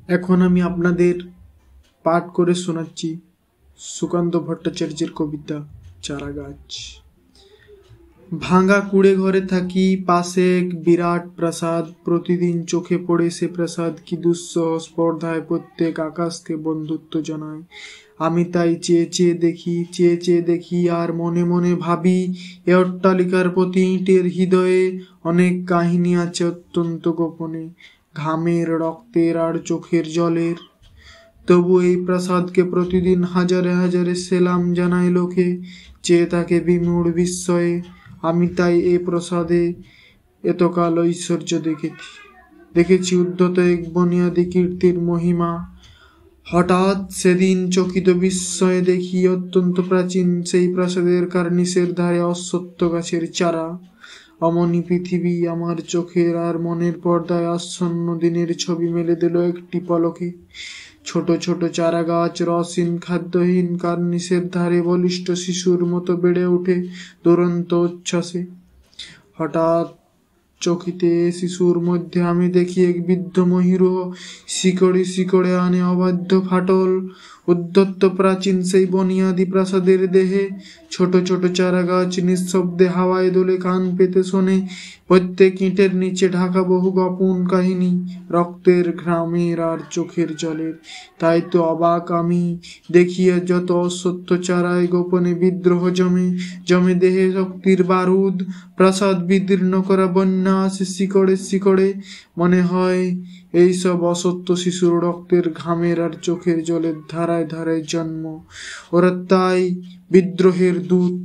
এখন আমি আপনাদের পাঠ করে শোনাচ্ছি সুকান্ত ভট্টাচার্যের কবিতা চারাগাছ। ভাঙা কুড়ে ঘরে থাকি, পাশে এক বিরাট প্রাসাদ। প্রতিদিন চোখে পড়ে সে প্রাসাদ, কি দুঃসহ স্পর্ধায় প্রত্যেক আকাশকে বন্ধুত্ব জানায়। আমি তাই চেয়ে চেয়ে দেখি আর মনে মনে ভাবি, এ অট্টালিকার প্রতি ইটের হৃদয়ে অনেক কাহিনী আছে অত্যন্ত গোপনে, ঘামের, রক্তের আর চোখের জলের। তবু এই প্রাসাদকে প্রতিদিন হাজারে হাজারে সেলাম জানায় লোকে, চেয়ে থাকে বিমূঢ় বিস্ময়ে। আমি তাই এ প্রাসাদে এতকাল ঐশ্বর্য দেখেছি উদ্ধত এক বুনিয়াদি কীর্তির মহিমা। হঠাৎ সেদিন চকিত বিস্ময়ে দেখি অত্যন্ত প্রাচীন সেই প্রাসাদের কার্নিসের ধারে অশ্বত্থ গাছের চারা। অমনি পৃথিবী আমার চোখের আর মনের পর্দায় আসন্ন দিনের ছবি মেলে দিল একটি পলকে। ছোট ছোট চারা গাছ রসহীন খাদ্যহীন কার্নিসের ধারে বলিষ্ঠ শিশুর মতো বেড়ে ওঠে দুরন্ত উচ্ছ্বাসে। হঠাৎ চকিতে শিশুর মধ্যে আমি দেখি এক বৃদ্ধ মহিরুহ শিকড়ে শিকড়ে আনে অবাধ্য ফাটল। উদ্ধত্ত প্রাচীন সেই বনিয়াদি প্রাসাদের দেহে ছোট ছোট চারা গাছ নিঃশব্দে হাওয়ায় দোলে, কান পেতে শোনে প্রত্যেক ইটের নিচে ঢাকা বহু গোপন কাহিনী, রক্তের, ঘামের আর চোখের জলের। তাই তো অবাক আমি দেখিয়ে যত অসত্য চারায় গোপনে বিদ্রোহ জমে জমে দেহে শক্তির বারুদ। প্রাসাদ বিদীর্ণ করা বন্যা আসে শিকড়ে শিকড়ে, মনে হয় এইসব অসত্য শিশুর রক্তের, ঘামের আর চোখের জলের ধারায় ধারায় জন্ম। ওরা তাই বিদ্রোহের দূত।